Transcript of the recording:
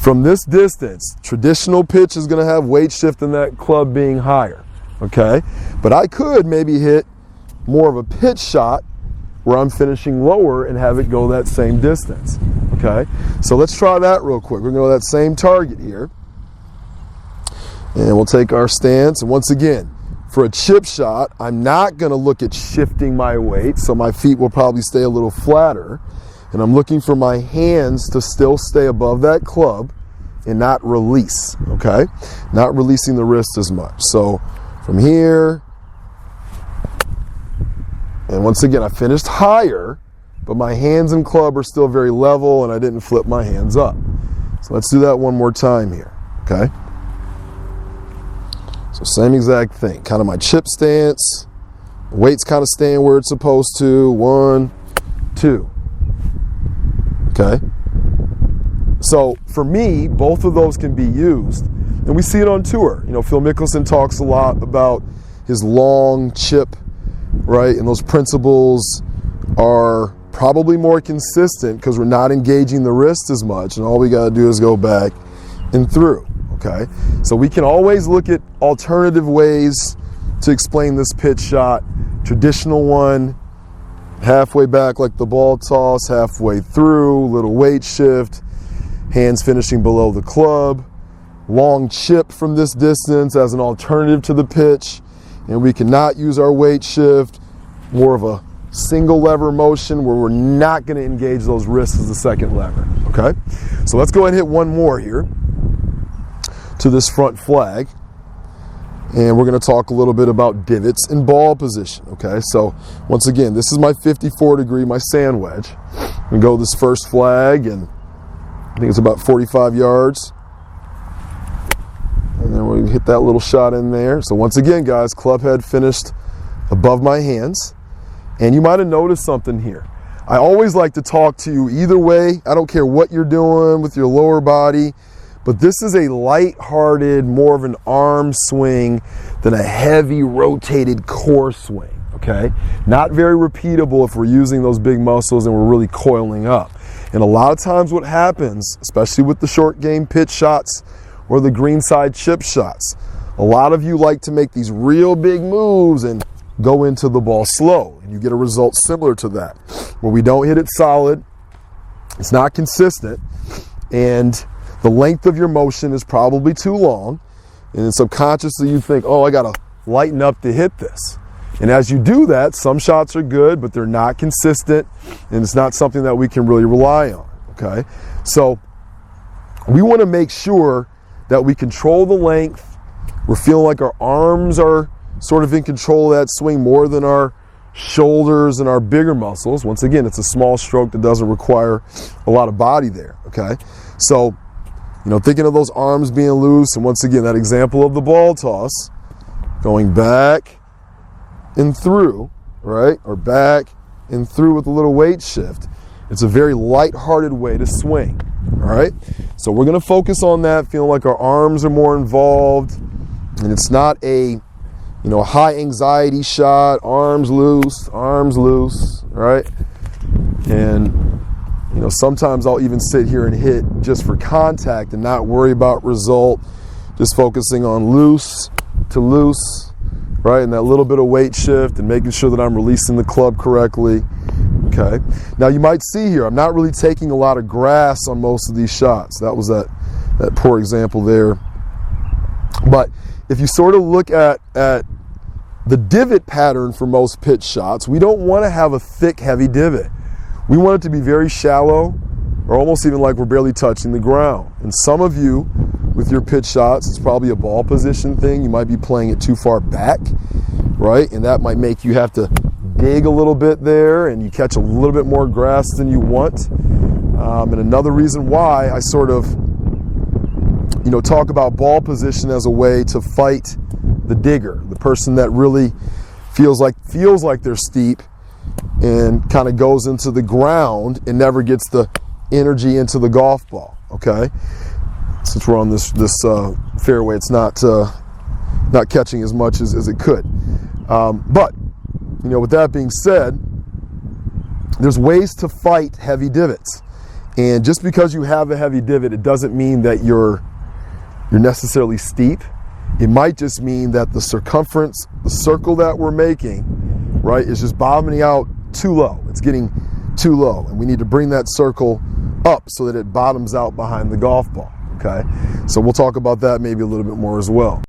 From this distance, traditional pitch is going to have weight shift in that club being higher, okay? But I could maybe hit more of a pitch shot where I'm finishing lower and have it go that same distance, okay? So let's try that real quick. We're going to go to that same target here. And we'll take our stance. And once again, for a chip shot, I'm not going to look at shifting my weight, so my feet will probably stay a little flatter. And I'm looking for my hands to still stay above that club and not release, okay? Not releasing the wrist as much. So from here, and once again, I finished higher, but my hands and club are still very level and I didn't flip my hands up. So let's do that one more time here, okay? So same exact thing, kind of my chip stance. The weight's kind of staying where it's supposed to. 1, 2. Okay? So for me, both of those can be used. And we see it on tour. You know, Phil Mickelson talks a lot about his long chip, right? And those principles are probably more consistent because we're not engaging the wrist as much. And all we got to do is go back and through. Okay? So we can always look at alternative ways to explain this pitch shot. Traditional one, halfway back like the ball toss, halfway through, little weight shift, hands finishing below the club, long chip from this distance as an alternative to the pitch, and we cannot use our weight shift, more of a single lever motion where we're not going to engage those wrists as the second lever, okay? So let's go ahead and hit one more here to this front flag. And we're going to talk a little bit about divots and ball position, okay? So once again, this is my 54 degree, my sand wedge. We go this first flag, and I think it's about 45 yards. And then we hit that little shot in there. So once again, guys, club head finished above my hands. And you might have noticed something here. I always like to talk to you either way. I don't care what you're doing with your lower body. But this is a light-hearted, more of an arm swing than a heavy rotated core swing, okay? Not very repeatable if we're using those big muscles and we're really coiling up. And a lot of times what happens, especially with the short game pitch shots or the greenside chip shots, a lot of you like to make these real big moves and go into the ball slow. And you get a result similar to that, where we don't hit it solid, it's not consistent, and the length of your motion is probably too long, and then subconsciously you think, oh, I gotta lighten up to hit this. And as you do that, some shots are good, but they're not consistent, and it's not something that we can really rely on, okay? So we wanna make sure that we control the length. We're feeling like our arms are sort of in control of that swing more than our shoulders and our bigger muscles. Once again, it's a small stroke that doesn't require a lot of body there, okay? So, you know, thinking of those arms being loose, and once again, that example of the ball toss, going back and through, right? Or back and through with a little weight shift. It's a very light-hearted way to swing, all right? So we're gonna focus on that, feeling like our arms are more involved, and it's not a, you know, high anxiety shot, arms loose, right? And you know, sometimes I'll even sit here and hit just for contact and not worry about result, just focusing on loose to loose, right? And that little bit of weight shift and making sure that I'm releasing the club correctly, okay? Now you might see here, I'm not really taking a lot of grass on most of these shots. That was that poor example there. But if you sort of look at the divot pattern for most pitch shots, we don't want to have a thick, heavy divot. We want it to be very shallow, or almost even like we're barely touching the ground. And some of you, with your pitch shots, it's probably a ball position thing. You might be playing it too far back, right? And that might make you have to dig a little bit there, and you catch a little bit more grass than you want. And another reason why I sort of, you know, talk about ball position as a way to fight the digger, the person that really feels like they're steep and kind of goes into the ground and never gets the energy into the golf ball, okay? Since we're on this fairway, it's not catching as much as it could. But, you know, with that being said, there's ways to fight heavy divots. And just because you have a heavy divot, it doesn't mean that you're necessarily steep. It might just mean that the circumference, the circle that we're making, right, is just bottoming out too low. It's getting too low, and we need to bring that circle up so that it bottoms out behind the golf ball, okay? So we'll talk about that maybe a little bit more as well.